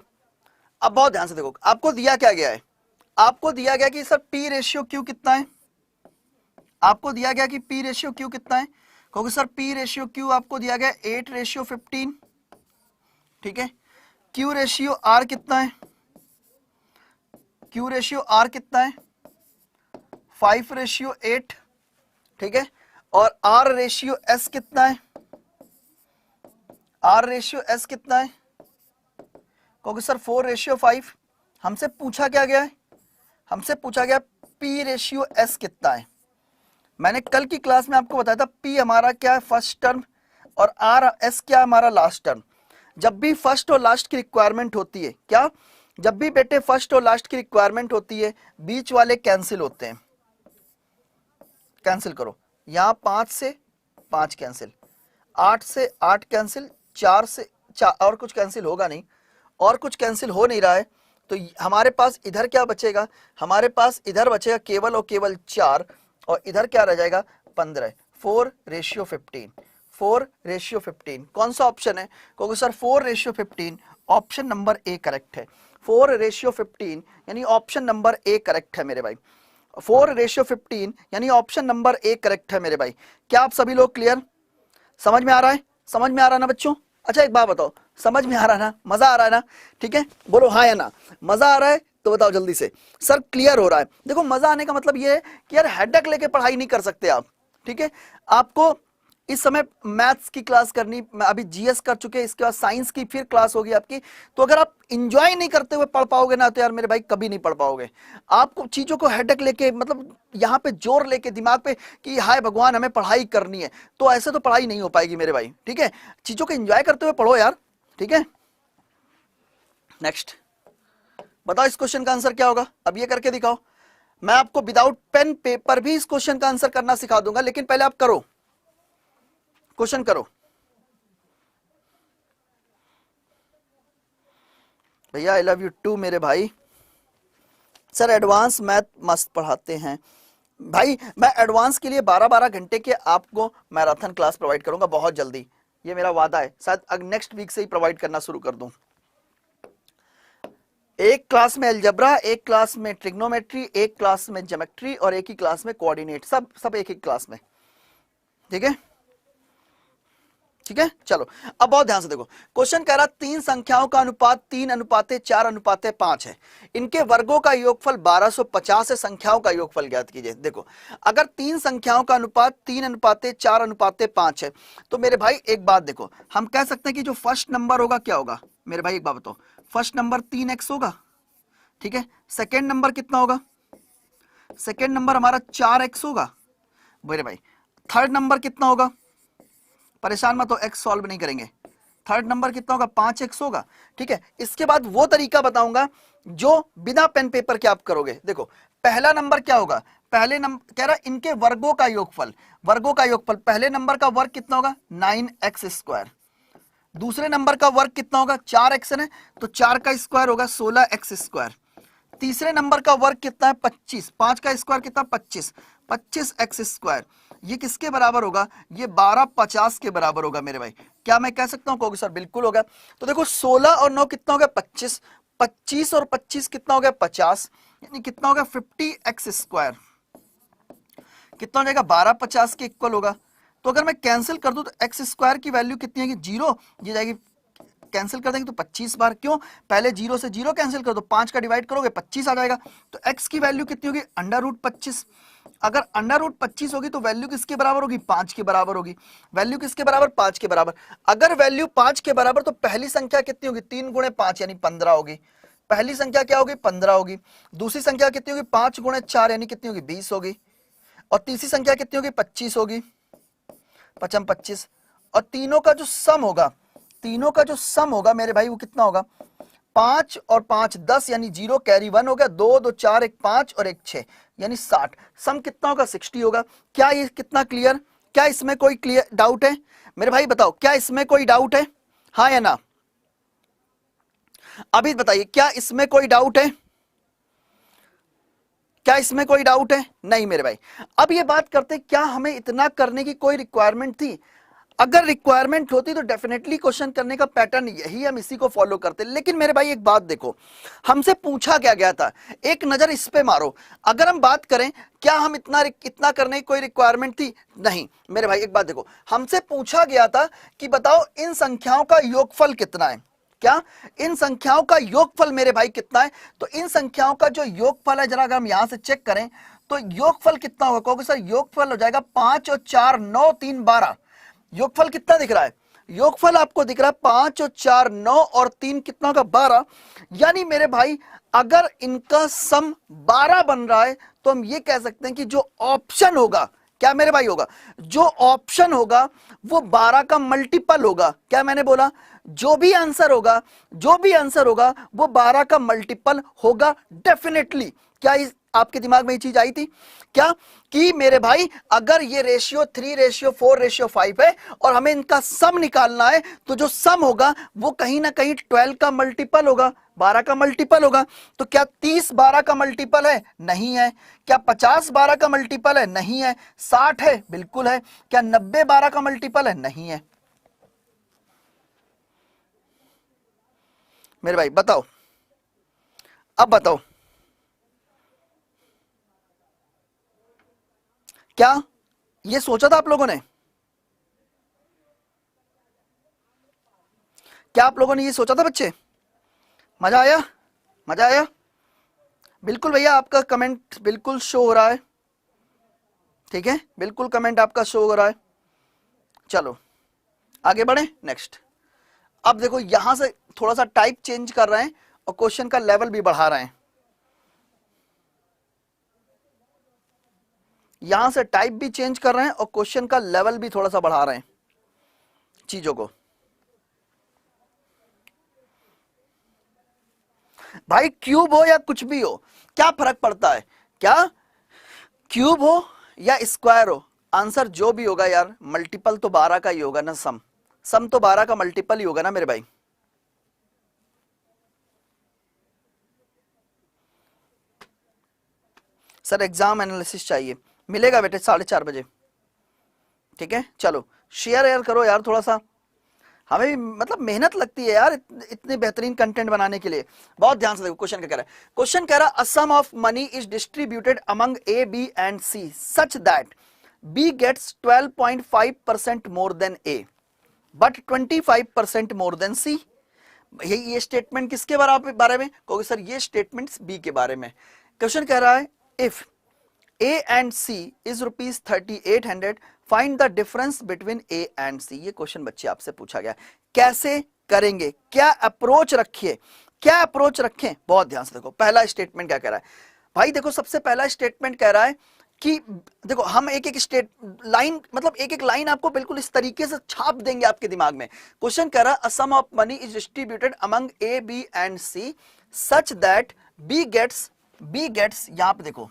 अब बहुत ध्यान से देखो, आपको दिया क्या गया है, आपको दिया गया कि सर पी रेशियो क्यू कितना है, आपको दिया गया कि पी रेशियो क्यू कितना है, क्योंकि सर पी रेशियो क्यू आपको दिया गया 8:15, ठीक है। क्यू रेशियो आर कितना है, क्यू रेशियो आर कितना है 5:8, ठीक है। और आर रेशियो एस कितना है, आर रेशियो एस कितना है, क्योंकि सर 4:5। हमसे पूछा क्या गया है, हमसे पूछा गया पी रेशियो एस कितना है। मैंने कल की क्लास में आपको बताया था पी हमारा क्या है फर्स्ट टर्म और आर एस क्या हमारा लास्ट टर्म। जब भी फर्स्ट और लास्ट की रिक्वायरमेंट होती है, क्या, जब भी बेटे फर्स्ट और लास्ट की रिक्वायरमेंट होती है, बीच वाले कैंसिल होते हैं। कैंसिल करो, यहां 5 से 5 कैंसिल, 8 से 8 कैंसिल, 4 से 4, और कुछ कैंसिल होगा नहीं, और कुछ कैंसिल हो नहीं रहा है, तो हमारे पास इधर क्या बचेगा, हमारे पास इधर बचेगा केवल और केवल 4, और इधर क्या रह जाएगा 15, 4:15, 4:15। कौन सा ऑप्शन है, क्योंकि sir 4:15 option number A correct है। 4:15 यानी ऑप्शन नंबर ए करेक्ट है मेरे भाई। 4:15 यानी ऑप्शन नंबर ए करेक्ट है मेरे भाई। क्या आप सभी लोग क्लियर, समझ में आ रहा है, समझ में आ रहा है ना बच्चों? अच्छा एक बात बताओ, समझ में आ रहा है ना, मजा आ रहा है ना? ठीक है, बोलो हाँ या ना, मजा आ रहा है तो बताओ जल्दी से, सर क्लियर हो रहा है। देखो मजा आने का मतलब ये है कि यार हेडेक लेके पढ़ाई नहीं कर सकते आप, ठीक है। आपको इस समय मैथ्स की क्लास करनी, अभी जीएस कर चुके, इसके बाद साइंस की फिर क्लास होगी आपकी, तो अगर आप इंजॉय नहीं करते हुए पढ़ पाओगे ना, तो यार मेरे भाई कभी नहीं पढ़ पाओगे। आपको चीजों को हेडेक लेके, मतलब यहाँ पे जोर लेके दिमाग पे कि हाय भगवान हमें पढ़ाई करनी है, तो ऐसे तो पढ़ाई नहीं हो पाएगी मेरे भाई, ठीक है। चीजों को एंजॉय करते हुए पढ़ो यार, ठीक है। नेक्स्ट बताओ इस क्वेश्चन का आंसर क्या होगा, अब ये करके दिखाओ। मैं आपको विदाउट पेन पेपर भी इस क्वेश्चन का आंसर करना सिखा दूंगा, लेकिन पहले आप करो, क्वेश्चन करो भैया। आई लव यू टू मेरे भाई। सर एडवांस मैथ मस्त पढ़ाते हैं भाई, मैं एडवांस के लिए 12-12 घंटे के आपको मैराथन क्लास प्रोवाइड करूंगा बहुत जल्दी, ये मेरा वादा है, शायद नेक्स्ट वीक से ही प्रोवाइड करना शुरू कर दूं। एक क्लास में अलजेब्रा, एक क्लास में ट्रिग्नोमेट्री, एक क्लास में ज्योमेट्री, और एक ही क्लास में कोऑर्डिनेट, सब एक ही क्लास में, ठीक है, ठीक है। चलो अब बहुत ध्यान से देखो, क्वेश्चन कह रहा 3 संख्याओं का अनुपात 3:4:5 है, इनके वर्गों का योगफल 1250 है, संख्याओं का योगफल ज्ञात कीजिए। देखो अगर 3 संख्याओं का अनुपात 3:4:5 है, तो मेरे भाई एक बात देखो, हम कह सकते हैं कि जो फर्स्ट नंबर होगा क्या होगा मेरे भाई, एक बात बताओ, फर्स्ट नंबर 3x होगा, ठीक है। सेकेंड नंबर कितना होगा, सेकेंड नंबर हमारा 4x होगा मेरे भाई। थर्ड नंबर कितना होगा, परेशान मत हो, x सॉल्व नहीं करेंगे, थर्ड नंबर कितना होगा 5x होगा, ठीक है। इसके बाद वो तरीका बताऊंगा जो बिना पेन पेपर के आप करोगे। देखो पहला नंबर क्या होगा, पहले नंबर कह रहा इनके वर्गों का योगफल, वर्गों का योगफल, पहले नंबर का वर्ग कितना होगा 9x², दूसरे नंबर का वर्ग कितना होगा 4x है, तो 4 का स्क्वायर होगा 16x², तीसरे नंबर का वर्ग कितना है 25, 5 का स्क्वायर कितना 25, 25x², ये किसके बराबर होगा, ये 1250 के बराबर होगा मेरे भाई। क्या मैं कह सकता हूं, कहोगे सर बिल्कुल होगा। तो देखो 16 और 9 कितना हो गया 25, 25 और 25 कितना हो गया 50, यानी कितना हो गया 50x², कितना हो जाएगा 1250 के इक्वल होगा। तो अगर मैं कैंसिल कर दूं तो x² की वैल्यू कितनी आएगी 0, ये जाएगी, कैंसिल कर देंगे तो 25 बार, क्यों, पहले 0 से 0 कैंसिल कर दो, 5 का डिवाइड करोगे 25 आ जाएगा, तो x की वैल्यू कितनी होगी √25। अगर √25 होगी तो वैल्यू किसके बराबर होगी 5 के बराबर होगी, वैल्यू किसके बराबर 5 के बराबर। अगर वैल्यू 5 के बराबर तो पहली संख्या कितनी होगी 3 × 5 यानी 15 होगी, पहली संख्या क्या होगी 15 होगी, दूसरी संख्या कितनी होगी 5 × 4 यानी कितनी होगी 20 होगी, और तीसरी संख्या कितनी होगी 25 होगी, 25, और तीनों का जो सम होगा, तीनों का जो सम होगा मेरे भाई वो कितना होगा 5 और 5 10 यानी 0 कैरी 1 हो गया, 2 2 4 1 5 और 1 6 यानी 60, सम कितना होगा 60 होगा। क्या ये कितना क्लियर, क्या इसमें कोई क्लियर डाउट है मेरे भाई, बताओ क्या इसमें कोई डाउट है, हाँ या ना, अभी बताइए क्या इसमें कोई डाउट है, क्या इसमें कोई डाउट है, नहीं मेरे भाई। अब ये बात करते क्या हमें इतना करने की कोई रिक्वायरमेंट थी, अगर रिक्वायरमेंट होती तो डेफिनेटली क्वेश्चन करने का पैटर्न यही, हम इसी को फॉलो करते। लेकिन मेरे भाई एक बात देखो, हमसे पूछा क्या गया था, एक नजर इस पे मारो। अगर हम बात करें क्या हम इतना करने की कोई रिक्वायरमेंट थी, नहीं मेरे भाई। एक बात देखो, हमसे पूछा गया था कि बताओ इन संख्याओं का योगफल कितना है, क्या इन संख्याओं का योगफल मेरे भाई कितना है, तो इन संख्याओं का जो योगफल है, जरा अगर हम यहां से चेक करें तो योगफल कितना होगा, कहोगे सर योगफल हो जाएगा 5 और 4 9 3 12, योगफल कितना दिख रहा है, योगफल आपको दिख रहा है 5 और 4 9 और 3 कितना होगा 12, यानी मेरे भाई अगर इनका सम 12 बन रहा है तो हम ये कह सकते हैं कि जो ऑप्शन होगा क्या मेरे भाई होगा? जो ऑप्शन होगा वो 12 का मल्टीपल होगा। क्या मैंने बोला? जो भी आंसर होगा वो 12 का मल्टीपल होगा डेफिनेटली। क्या आपके दिमाग में ये चीज आई थी क्या कि मेरे भाई अगर ये रेशियो 3:4:5 है और हमें इनका सम निकालना है, तो जो सम होगा वो कहीं ना कहीं 12 का मल्टीपल होगा, 12 का मल्टीपल होगा। तो क्या 30 12 का मल्टीपल है? नहीं है। क्या 50 12 का मल्टीपल है? नहीं है। 60 है? बिल्कुल है। क्या 90 12 का मल्टीपल है? नहीं है। मेरे भाई बताओ, अब बताओ, क्या ये सोचा था आप लोगों ने? क्या आप लोगों ने ये सोचा था बच्चे? मजा आया? मजा आया? बिल्कुल भैया, आपका कमेंट बिल्कुल शो हो रहा है। ठीक है, बिल्कुल कमेंट आपका शो हो रहा है। चलो आगे बढ़े नेक्स्ट। अब देखो यहां से थोड़ा सा टाइप चेंज कर रहे हैं और क्वेश्चन का लेवल भी बढ़ा रहे हैं। यहां से टाइप भी चेंज कर रहे हैं और क्वेश्चन का लेवल भी थोड़ा सा बढ़ा रहे हैं चीजों को। भाई क्यूब हो या कुछ भी हो, क्या फर्क पड़ता है? क्या क्यूब हो या स्क्वायर हो, आंसर जो भी होगा यार, मल्टीपल तो 12 का ही होगा ना। सम तो 12 का मल्टीपल ही होगा ना मेरे भाई। सर एग्जाम एनालिसिस चाहिए, मिलेगा बेटे 4:30 बजे। ठीक है, चलो शेयर यार करो यार थोड़ा सा, हमें भी मतलब मेहनत लगती है यार इतने बेहतरीन कंटेंट बनाने के लिए। बहुत ध्यान से देखो क्वेश्चन क्या कह रहा है। क्वेश्चन कह रहा है, a sum of money is distributed among A, B and C such that B gets 12.5% more than A but 25% more than C. ये स्टेटमेंट किसके बारे में? क्योंकि सर ये स्टेटमेंट बी के बारे में। क्वेश्चन कह रहा है, if A and C is rupees 3800, find the difference between A and C। ये क्वेश्चन बच्चे आपसे पूछा गया। कैसे करेंगे, क्या अप्रोच रखिए, क्या अप्रोच रखें? बहुत ध्यान से देखो पहला स्टेटमेंट क्या कह रहा है। भाई देखो सबसे पहला स्टेटमेंट कह रहा है कि देखो हम एक एक लाइन, मतलब एक एक लाइन आपको बिल्कुल इस तरीके से छाप देंगे आपके दिमाग में। क्वेश्चन कह रहा है, a sum of money is distributed among A, B and C such that B gets यहां पे देखो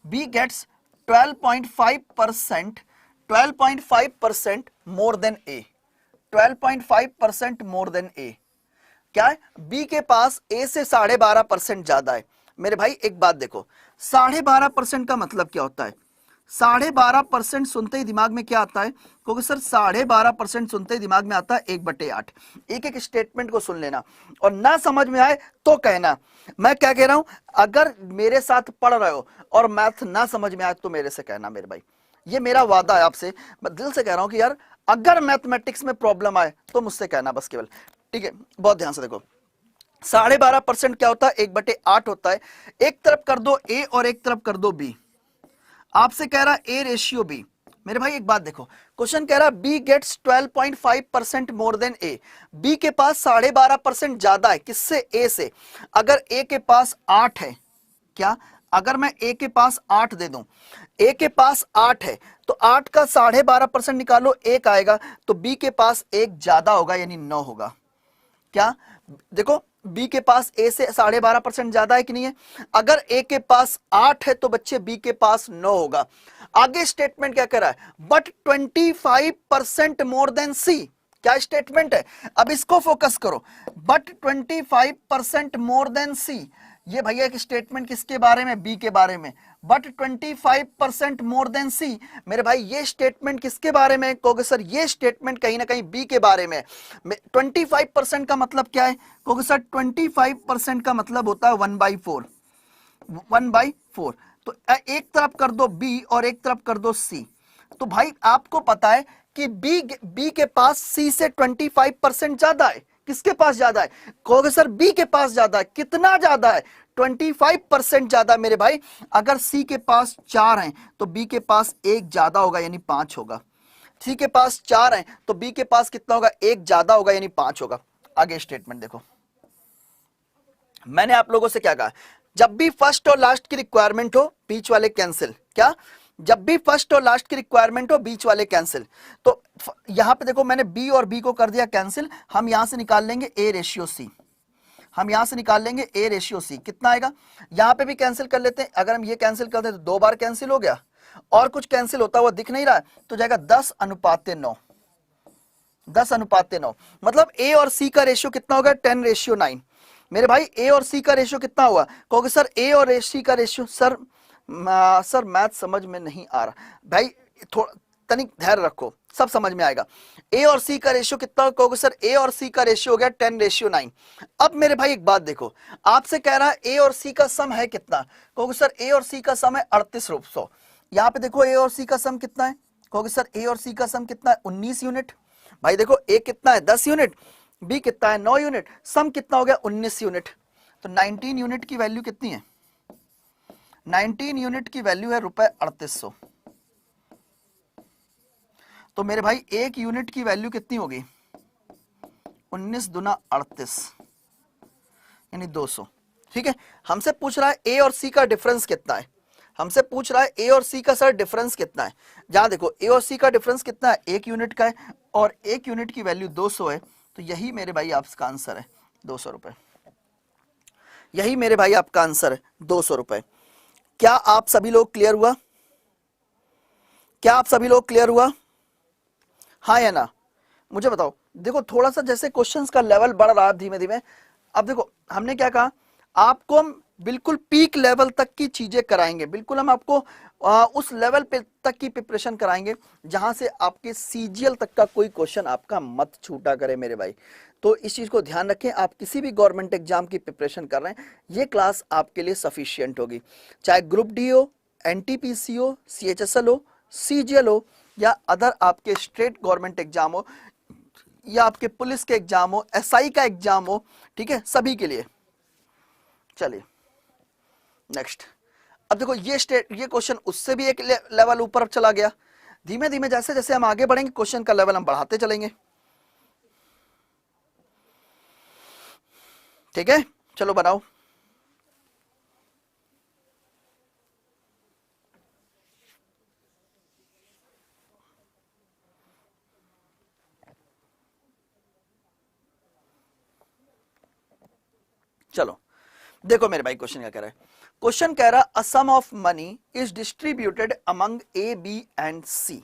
B gets 12.5% more than A, 12.5% more than A। क्या है? B के पास A से 12.5% ज्यादा है। मेरे भाई एक बात देखो, 12.5% का मतलब क्या होता है? 12.5% सुनते ही दिमाग में क्या आता है? क्योंकि सर 12.5% सुनते ही दिमाग में आता है 1/8। एक एक स्टेटमेंट को सुन लेना और ना समझ में आए तो कहना। मैं क्या कह रहा हूं, अगर मेरे साथ पढ़ रहे हो और मैथ ना समझ में आए तो मेरे से कहना मेरे भाई, ये मेरा वादा है आपसे। मैं दिल से कह रहा हूं कि यार अगर मैथमेटिक्स में प्रॉब्लम आए तो मुझसे कहना बस केवल। ठीक है, बहुत ध्यान से देखो, 12.5% क्या होता है? 1/8 होता है। एक तरफ कर दो ए और एक तरफ कर दो बी। आपसे कह रहा है ए रेशियो बी। मेरे भाई एक बात देखो, क्वेश्चन कह रहा है B gets 12.5% more than A. B के पास 12.5% ज्यादा है किससे? ए से। अगर ए के पास 8 है, क्या अगर मैं ए के पास 8 दे दूं, ए के पास 8 है तो 8 का 12.5% निकालो, 1 आएगा, तो बी के पास 1 ज्यादा होगा यानी 9 होगा। क्या देखो बी के पास ए से 12.5% ज्यादा है कि नहीं है? अगर ए के पास 8 है तो बच्चे बी के पास 9 होगा। आगे स्टेटमेंट क्या कर रहा है? But 25% more than C. क्या स्टेटमेंट है? अब इसको फोकस करो, बट 25% मोर देन सी। ये भैया एक स्टेटमेंट किसके बारे में? बी के बारे में। बट 25% मोर देन सी। मेरे भाई ये स्टेटमेंट किसके बारे में? कहोगे सर ये स्टेटमेंट कहीं ना कहीं बी के बारे में। 25% का मतलब क्या है? कहोगे सर 25% का मतलब होता है 1/4, 1/4। तो एक तरफ कर दो बी और एक तरफ कर दो सी। तो भाई आपको पता है कि बी के पास सी से 25% ज्यादा है। किसके पास ज्यादा है? कहोगे सर बी के पास ज्यादा है। कितना ज्यादा है? 25% ज्यादा। मेरे भाई अगर सी के पास 4 हैं तो बी के पास 1 ज्यादा होगा यानी 5 होगा। सी के पास 4 हैं तो बी के पास कितना होगा? 1 ज्यादा होगा यानी 5 होगा। आगे स्टेटमेंट देखो, मैंने आप लोगों से क्या कहा? जब भी फर्स्ट और लास्ट की रिक्वायरमेंट हो बीच वाले कैंसिल। क्या जब भी फर्स्ट और लास्ट की रिक्वायरमेंट हो बीच वाले कैंसिल। तो यहां पे देखो मैंने बी और बी को कर दिया कैंसिल, हम यहां से निकाल लेंगे ए रेशियो सी, हम यहां से निकाल लेंगे ए रेशियो सी, कितना आएगा, यहां पे भी कैंसिल कर लेते हैं, अगर हम ये कैंसिल करते हैं तो 2 बार कैंसिल हो गया, और कुछ कैंसिल होता हुआ दिख नहीं रहा है, तो जाएगा 10:9, 10:9, मतलब ए और सी का रेशियो कितना होगा 10:9। मेरे भाई ए और सी का रेशियो कितना हुआ, कहोगे सर ए और सी का रेशियो, सर मैथ समझ में नहीं आ रहा, भाई थोड़ा तनिक धैर्य रखो, सब समझ में आएगा। ए और सी का रेशियो कितना, कहोगे सर ए और सी का रेशियो हो गया 10:9। अब मेरे भाई एक बात देखो, आपसे कह रहा है ए और सी का सम है कितना, कहोगे सर ए और सी का सम है 3800। यहां पे देखो ए और सी का सम कितना है, कहोगे सर ए और सी का सम कितना है 19 यूनिट। भाई देखो ए कितना है 10 यूनिट, बी कितना है 9 यूनिट, सम कितना हो गया 19 यूनिट। तो 19 यूनिट की वैल्यू कितनी है, 19 यूनिट की वैल्यू है ₹3800। तो मेरे भाई एक यूनिट की वैल्यू कितनी होगी 19 दूना 38 यानी 200। ठीक है, हमसे पूछ रहा है ए और सी का डिफरेंस कितना है, हमसे पूछ रहा है ए और सी का सर डिफरेंस कितना है। जहां देखो ए और सी का डिफरेंस कितना है, 1 यूनिट का है, और 1 यूनिट की वैल्यू 200 है, तो यही मेरे भाई आपका आंसर है 200 रुपए, यही मेरे भाई आपका आंसर है 200 रुपए। क्या आप सभी लोग क्लियर हुआ, क्या आप सभी लोग क्लियर हुआ, हाँ या ना, मुझे बताओ। देखो थोड़ा सा जैसे क्वेश्चंस का लेवल बढ़ रहा है धीमे धीमे। अब देखो हमने क्या कहा, आपको हम बिल्कुल पीक लेवल तक की चीजें कराएंगे, बिल्कुल हम आपको उस लेवल पे तक की प्रिपरेशन कराएंगे जहां से आपके सीजीएल तक का कोई क्वेश्चन आपका मत छूटा करे मेरे भाई। तो इस चीज को ध्यान रखें, आप किसी भी गवर्नमेंट एग्जाम की प्रिपरेशन कर रहे हैं, ये क्लास आपके लिए सफिशियंट होगी, चाहे ग्रुप डी हो, एनटीपीसी हो, सीएचएसएल हो, सीजीएल हो, या अदर आपके स्टेट गवर्नमेंट एग्जाम हो, या आपके पुलिस के एग्जाम हो, एसआई का एग्जाम हो, ठीक है, सभी के लिए। चलिए नेक्स्ट। अब देखो ये क्वेश्चन उससे भी एक लेवल ऊपर चला गया। धीमे धीमे जैसे जैसे हम आगे बढ़ेंगे क्वेश्चन का लेवल हम बढ़ाते चलेंगे। ठीक है, चलो बनाओ। चलो देखो मेरे भाई क्वेश्चन क्या कह रहा है, क्वेश्चन कह रहा a sum of money is distributed among A B and C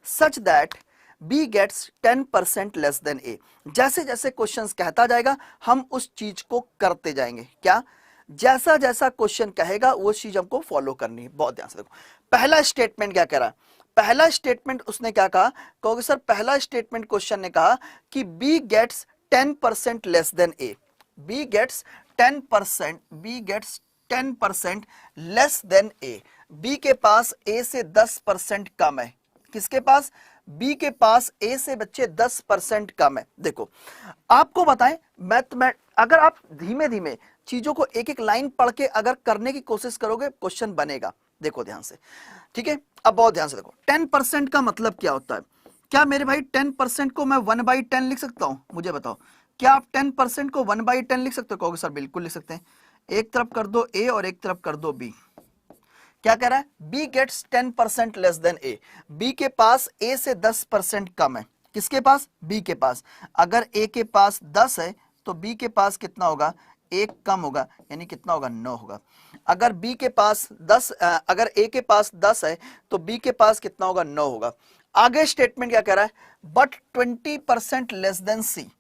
such that B gets 10% less than A. जैसे जैसे क्वेश्चन कहता जाएगा हम उस चीज को करते जाएंगे। क्या, जैसा जैसा क्वेश्चन कहेगा वो चीज हमको फॉलो करनी है। बहुत ध्यान से देखो, पहला स्टेटमेंट क्या कह रहा है, पहला स्टेटमेंट उसने क्या कहा, कहोगे सर पहला स्टेटमेंट क्वेश्चन ने कहा कि B gets 10% less than A, B gets 10%, B gets 10% less than A, B के पास ए से 10% कम है। किसके पास, बी के पास ए से बच्चे 10% कम है। देखो आपको बताएं अगर आप धीमे धीमे चीजों को एक एक लाइन पढ़ के अगर करने की कोशिश करोगे क्वेश्चन बनेगा। देखो ध्यान से, ठीक है, अब बहुत ध्यान से देखो 10% का मतलब क्या होता है। क्या मेरे भाई 10% को मैं 1/10 लिख सकता हूं, मुझे बताओ, क्या आप 10% को 1/10 लिख सकते हो, कहोगे सर बिल्कुल लिख सकते हैं। एक तरफ कर दो ए और एक तरफ कर दो बी। क्या कह रहा है, B gets 10% less than A, B के पास ए से 10% कम है। किसके पास, बी के पास। अगर ए के पास 10 है तो बी के पास कितना होगा, एक कम होगा, यानी कितना होगा, 9 होगा। अगर बी के पास 10, अगर ए के पास 10 है तो बी के पास कितना होगा, 9 होगा। आगे स्टेटमेंट क्या कह रहा है, but 20% less than C,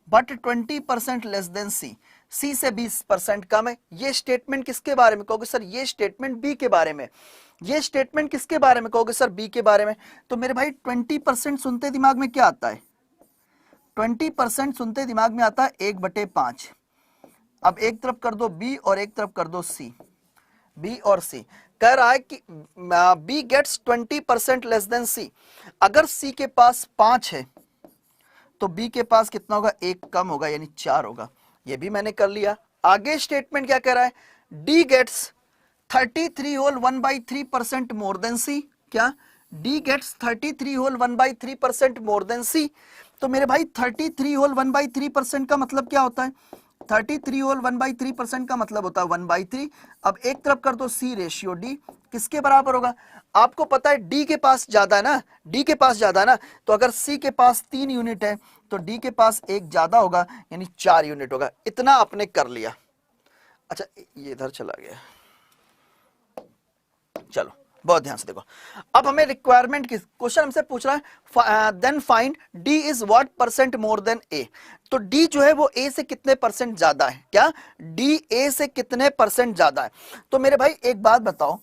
but 20% less than C, C से 20% कम है। ये स्टेटमेंट किसके बारे में, कहोगे सर ये स्टेटमेंट बी के बारे में। ये स्टेटमेंट किसके बारे में, कहोगे सर बी के बारे में। तो मेरे भाई 20% सुनते दिमाग में क्या आता है, 20% सुनते दिमाग में आता है 1/5। अब एक तरफ कर दो बी और एक तरफ कर दो सी, बी और सी। कह रहा है कि बी गेट्स 20% लेस देन सी। अगर सी के पास 5 है तो बी के पास कितना होगा, एक कम होगा, यानी 4 होगा। ये भी मैंने कर लिया। आगे स्टेटमेंट क्या कह रहा है, D gets 33 whole 1/3% more than C. क्या, D gets 33 whole 1/3% more than C. तो मेरे भाई 33 होल 1/3% का मतलब क्या होता है, 33 होल 1/3% का मतलब होता है 1/3। अब एक तरफ कर दो C रेशियो D, किसके बराबर होगा? आपको पता है D के पास ज्यादा है ना, D के पास ज्यादा है ना, तो अगर C के पास 3 यूनिट है तो D के पास एक ज्यादा होगा, यानी 4 यूनिट होगा। इतना आपने कर लिया। अच्छा ये इधर चला गया, चलो बहुत ध्यान से देखो। अब हमें रिक्वायरमेंट की क्वेश्चन हमसे पूछ रहा है then find D is what percent more than A. तो डी जो है वो ए से कितने परसेंट ज्यादा है? क्या डी ए से कितने परसेंट ज्यादा है? तो मेरे भाई एक बात बताओ,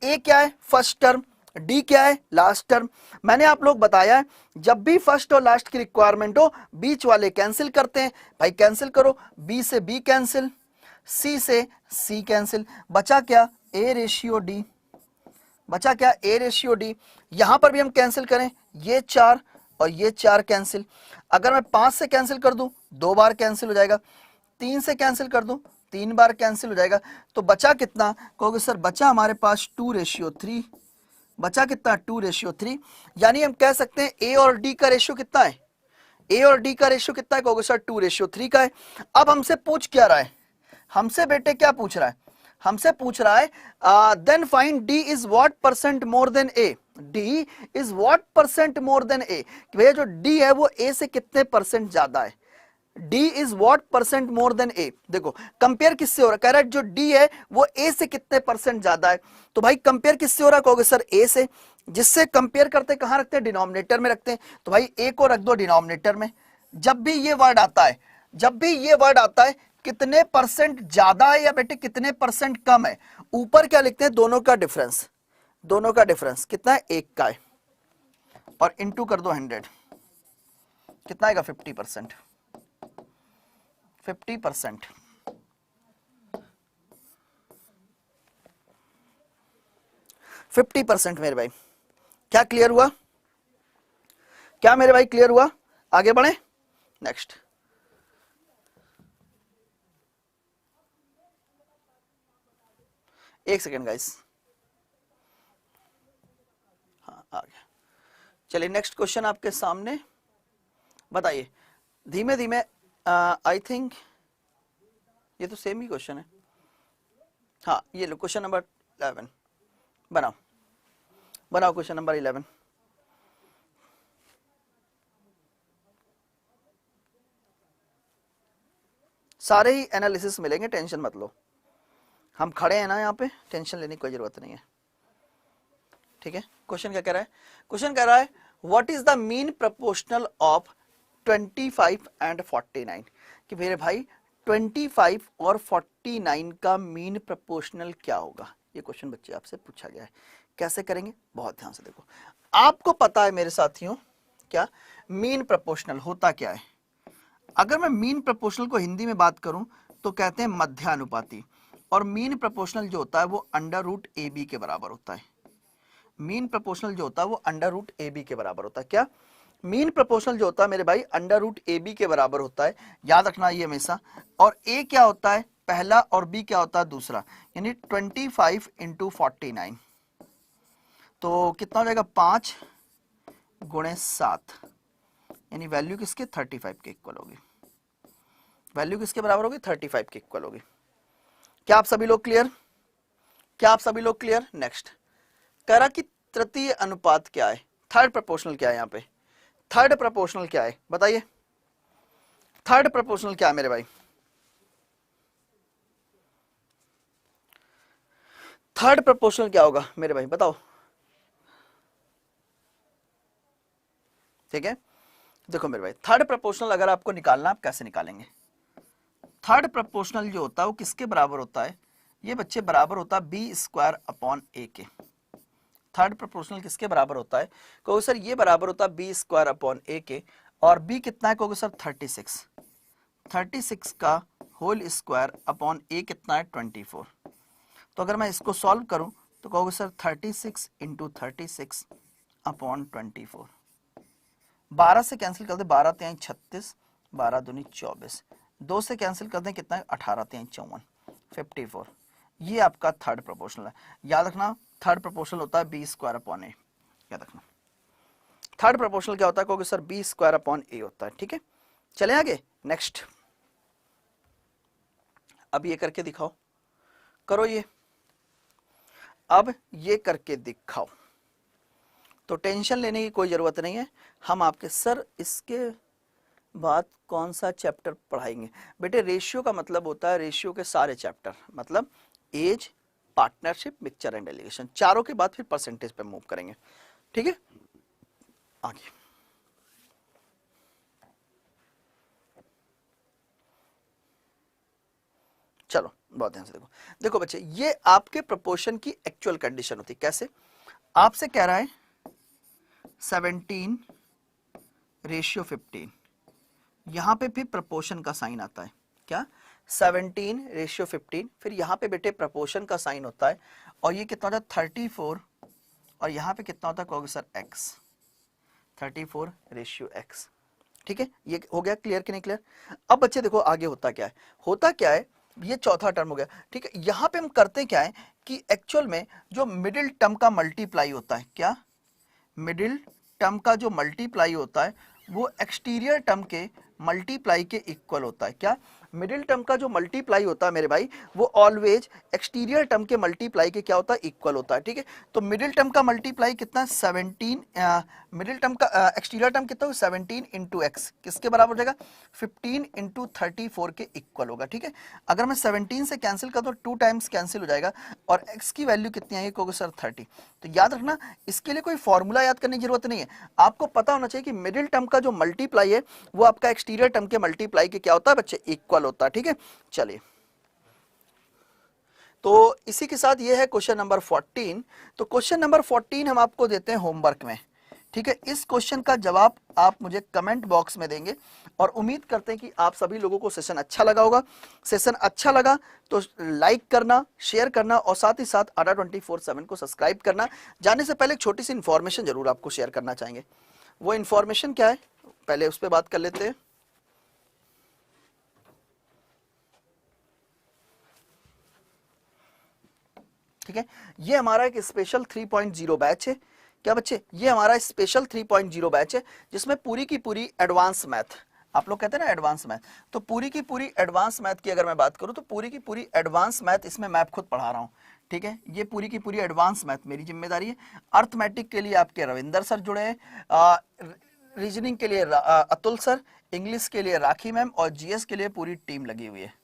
ए क्या है? First term. डी क्या है? Last term. मैंने आप लोग बताया है जब भी फर्स्ट और लास्ट की रिक्वायरमेंट हो बीच वाले कैंसिल करते हैं। भाई कैंसिल करो, बी से बी कैंसिल, सी से सी कैंसिल, बचा क्या? ए रेशियो डी। बचा क्या? ए रेशियो डी। यहां पर भी हम कैंसिल करें, ये 4 और ये 4 कैंसिल। अगर मैं 5 से कैंसिल कर दूं 2 बार कैंसिल हो जाएगा, 3 से कैंसिल कर दूं 3 बार कैंसिल हो जाएगा। तो बचा कितना? कहोगे सर बचा हमारे पास 2:3। बचा कितना? 2:3। यानी हम कह सकते हैं ए और डी का रेशियो कितना है? ए और डी का रेशियो कितना है? कहोगे सर 2:3 का है। अब हमसे पूछ क्या रहा है? हमसे बेटे क्या पूछ रहा है? हमसे पूछ रहा है then find D is what percent more than A. D is what percent more than A, भैया जो डी है वो ए से कितने परसेंट ज्यादा है? D is what percent more than A. देखो कंपेयर किससे हो रहा है? कह रहा है जो डी है वो ए से कितने परसेंट ज्यादा है। तो भाई कंपेयर किससे हो रहा है? कहोगे सर ए से। जिससे कंपेयर करते कहां रखते हैं? डिनोमिनेटर में रखते हैं। तो भाई ए को रख दो डिनोमिनेटर में। जब भी ये वर्ड आता है, जब भी ये वर्ड आता है कितने परसेंट ज्यादा है या बेटे कितने परसेंट कम है, ऊपर क्या लिखते हैं? दोनों का डिफरेंस। दोनों का डिफरेंस कितना है? 1 का है। और इंटू कर दो 100, कितना आएगा? 50%। 50%। 50% मेरे भाई। क्या क्लियर हुआ? क्या मेरे भाई क्लियर हुआ? आगे बढ़े नेक्स्ट। एक सेकेंड गाइस, हाँ आ गया। चलिए नेक्स्ट क्वेश्चन आपके सामने, बताइए धीमे धीमे। आई थिंक ये तो सेम ही क्वेश्चन है। हाँ ये लो क्वेश्चन नंबर 11 बनाओ। बनाओ क्वेश्चन नंबर 11। सारे ही एनालिसिस मिलेंगे, टेंशन मत लो। हम खड़े हैं ना यहाँ पे, टेंशन लेने की कोई जरूरत नहीं है। ठीक है, क्वेश्चन क्या कह रहा है? क्वेश्चन कह रहा है what is the mean proportional of 25 and 49। कि मेरे भाई 25 और 49 का मीन प्रोपोर्शनल क्या होगा? ये क्वेश्चन बच्चे आपसे पूछा गया है। कैसे करेंगे? बहुत ध्यान से देखो। आपको पता है मेरे साथियों क्या मीन प्रोपोर्शनल होता क्या है? अगर मैं मीन प्रोपोर्शनल को हिंदी में बात करूं तो कहते हैं मध्यानुपाती। और मीन प्रोपोर्शनल जो होता है वो अंडर रूट ए बी के बराबर होता है। मीन प्रोपोर्शनल जो होता है वो अंडर रूट ए बी के बराबर होता है। क्या मीन प्रोपोर्शनल जो होता है मेरे भाई अंडर रूट ए बी के बराबर होता है, याद रखना ये हमेशा। और ए क्या होता है? पहला, और बी क्या होता है? दूसरा। यानी 25 इंटू 49 तो कितना हो जाएगा? 5 गुणे 7, यानी वैल्यू किसके? 35 के इक्वल होगी। वैल्यू किसके बराबर होगी? 35 के इक्वल होगी। क्या आप सभी लोग क्लियर? क्या आप सभी लोग क्लियर? नेक्स्ट कह रहा कि तृतीय अनुपात क्या है? थर्ड प्रोपोर्शनल क्या है? यहाँ पे थर्ड प्रोपोर्शनल क्या है बताइए? थर्ड प्रोपोर्शनल क्या है मेरे भाई? थर्ड प्रोपोर्शनल क्या होगा मेरे भाई बताओ? ठीक है, देखो मेरे भाई थर्ड प्रोपोर्शनल अगर आपको निकालना, आप कैसे निकालेंगे? थर्ड प्रोपोर्शनल जो होता है वो किसके बराबर होता है? ये बच्चे बराबर होता है बी स्क्वायर अपॉन ए के। थर्ड प्रोपोर्शनल किसके बराबर होता है? कहोगे सर ये बराबर होता है बी स्क्वायर अपॉन ए के। और बी कितना है? कहोगे सर 36। 36 का होल स्क्वायर अपॉन ए कितना है? 24। तो अगर मैं इसको सॉल्व करूं तो कहोगे सर 36 इंटू 36 अपॉन 24। 12 से कैंसिल कर दे, 12 3 36, 12 दूनी 24, 2 से कैंसिल कर दें कितना है? 18 3 54, 54। ये आपका थर्ड प्रोपोर्शनल है। याद रखना थर्ड प्रोपोर्शनल होता है बी स्क्वायर अपॉन ए। याद रखना थर्ड प्रोपोर्शनल क्या होता है? कहोगे सर बी स्क्वायर अपॉन ए होता है। ठीक है, चले आगे नेक्स्ट। अब ये करके दिखाओ, करो ये, अब ये करके दिखाओ। तो टेंशन लेने की कोई जरूरत नहीं है, हम आपके सर इसके बाद कौन सा चैप्टर पढ़ाएंगे। बेटे रेशियो का मतलब होता है रेशियो के सारे चैप्टर, मतलब age, partnership, mixture and delegation, चारों के बाद फिर परसेंटेज पे मूव करेंगे। ठीक है, आगे चलो बहुत ध्यान से देखो। देखो बच्चे, ये आपके प्रोपोर्शन की एक्चुअल कंडीशन होती है। कैसे? आपसे कह रहा है 17 रेशियो 15, यहां पे भी प्रोपोर्शन का साइन आता है। क्या? 17 रेशियो 15, फिर यहां पे बेटे प्रोपोर्शन का साइन होता है, और ये कितना होता है 34, और यहां पे कितना होता है कहोगे सर x, 34 रेशियो x। ठीक है, ये हो गया क्लियर कि नहीं क्लियर? अब बच्चे देखो आगे होता क्या है, होता क्या है, ये चौथा टर्म हो गया। ठीक है, यहां पे हम करते क्या है कि एक्चुअल में जो मिडिल टर्म का मल्टीप्लाई होता है, क्या मिडिल टर्म का जो मल्टीप्लाई होता है वो एक्सटीरियर टर्म के मल्टीप्लाई के इक्वल होता है। क्या? मिडिल टर्म का जो मल्टीप्लाई होता है मेरे भाई वो ऑलवेज एक्सटीरियर टर्म के मल्टीप्लाई के क्या होता है, इक्वल होता है। ठीक है, तो मिडिल टर्म का मल्टीप्लाई कितना, 17, मिडिल टर्म का एक्सटीरियर टर्म कितना होगा 17 इंटू एक्स, किसके बराबर हो जाएगा 15 इंटू 34 के इक्वल होगा। ठीक है, अगर मैं 17 से कैंसिल कर दो 2 टाइम्स कैंसिल हो जाएगा, और x की वैल्यू कितनी आएगी कहोगे सर 30। तो याद रखना, इसके लिए कोई फॉर्मूला याद करने की जरूरत नहीं है, आपको पता होना चाहिए कि मिडिल टर्म का जो मल्टीप्लाई है वो आपका एक्सटीरियर टर्म के मल्टीप्लाई के क्या होता है बच्चे, इक्वल होता है। ठीक है, चलिए तो इसी के साथ ये है क्वेश्चन नंबर 14। तो क्वेश्चन नंबर 14 हम आपको देते हैं होमवर्क में। ठीक है, इस क्वेश्चन का जवाब आप मुझे कमेंट बॉक्स में देंगे, और उम्मीद करते हैं कि आप सभी लोगों को सेशन अच्छा लगा होगा। सेशन अच्छा लगा तो लाइक करना, शेयर करना, और साथ ही साथ अड्डा 24/7 को सब्सक्राइब करना। जाने से पहले एक छोटी सी इंफॉर्मेशन जरूर आपको शेयर करना चाहेंगे। वो इंफॉर्मेशन क्या है, पहले उस पर बात कर लेते हैं। ठीक है, ये हमारा एक स्पेशल 3.0 बैच है। क्या बच्चे? ये हमारा स्पेशल 3.0 बैच है जिसमें पूरी की पूरी एडवांस मैथ, आप लोग कहते हैं ना एडवांस मैथ, तो पूरी की पूरी एडवांस मैथ की अगर मैं बात करूं तो पूरी की पूरी एडवांस मैथ इसमें मैं खुद पढ़ा रहा हूं। ठीक है, ये पूरी की पूरी एडवांस मैथ मेरी जिम्मेदारी है। अर्थमेटिक के लिए आपके रविंदर सर जुड़े हैं, रीजनिंग के लिए अतुल सर, इंग्लिश के लिए राखी मैम, और जीएस के लिए पूरी टीम लगी हुई है।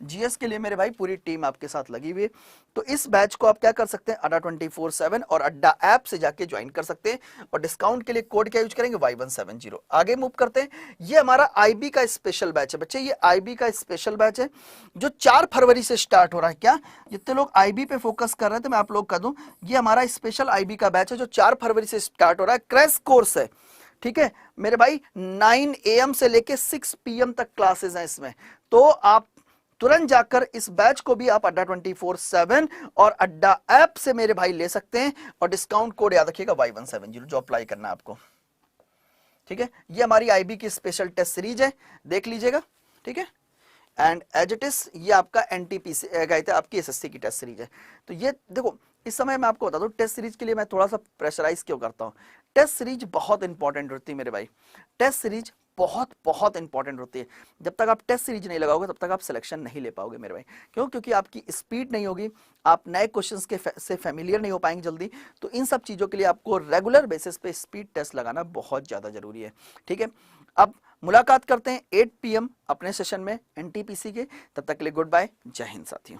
जीएस के लिए मेरे भाई पूरी टीम आपके साथ लगी हुई है। तो इस बैच को आप क्या कर सकते हैं, अड्डा 24/7 और अड्डा ऐप से जाके ज्वाइन कर सकते हैं, और डिस्काउंट के लिए कोड क्या यूज करेंगे, Y170। आगे मूव करते हैं, ये हमारा आईबी का स्पेशल बैच है बच्चे, ये आईबी का स्पेशल बैच है जो 4 फरवरी से स्टार्ट हो रहा है। क्या जितने लोग आईबी पे फोकस कर रहे थे मैं आप लोग कह दूं, ये हमारा स्पेशल आईबी का बैच है जो 4 फरवरी से स्टार्ट हो रहा है, क्रैश कोर्स है। ठीक है मेरे भाई, 9 AM से लेके 6 PM तक क्लासेस हैं इसमें, तो आप तुरंत जाकर इस बैच को भी आप अड्डा 24/7 और अड्डा ऐप से मेरे भाई ले सकते हैं, और डिस्काउंट कोड याद रखिएगा Y170 जो अप्लाई करना है आपको। ठीक है, ये हमारी आईबी की स्पेशल टेस्ट सीरीज है, देख लीजिएगा। ठीक है, एंड एज इट इज ये आपका एनटीपीसी कहते हैं आपकी एसएससी की टेस्ट सीरीज है। तो ये देखो, इस समय मैं आपको बता दूं टेस्ट सीरीज के लिए मैं थोड़ा सा प्रेशराइज क्यों करता हूं। टेस्ट सीरीज बहुत इंपॉर्टेंट होती है मेरे भाई, टेस्ट सीरीज बहुत बहुत इंपॉर्टेंट होती है। जब तक आप टेस्ट सीरीज नहीं लगाओगे तब तक आप सिलेक्शन नहीं ले पाओगे मेरे भाई। क्यों? क्योंकि आपकी स्पीड नहीं होगी, आप नए क्वेश्चंस के से फेमिलियर नहीं हो पाएंगे जल्दी। तो इन सब चीज़ों के लिए आपको रेगुलर बेसिस पे स्पीड टेस्ट लगाना बहुत ज़्यादा जरूरी है। ठीक है, अब मुलाकात करते हैं 8 PM अपने सेशन में एनटीपीसी के। तब तक के लिए गुड बाय, जय हिंद साथियों।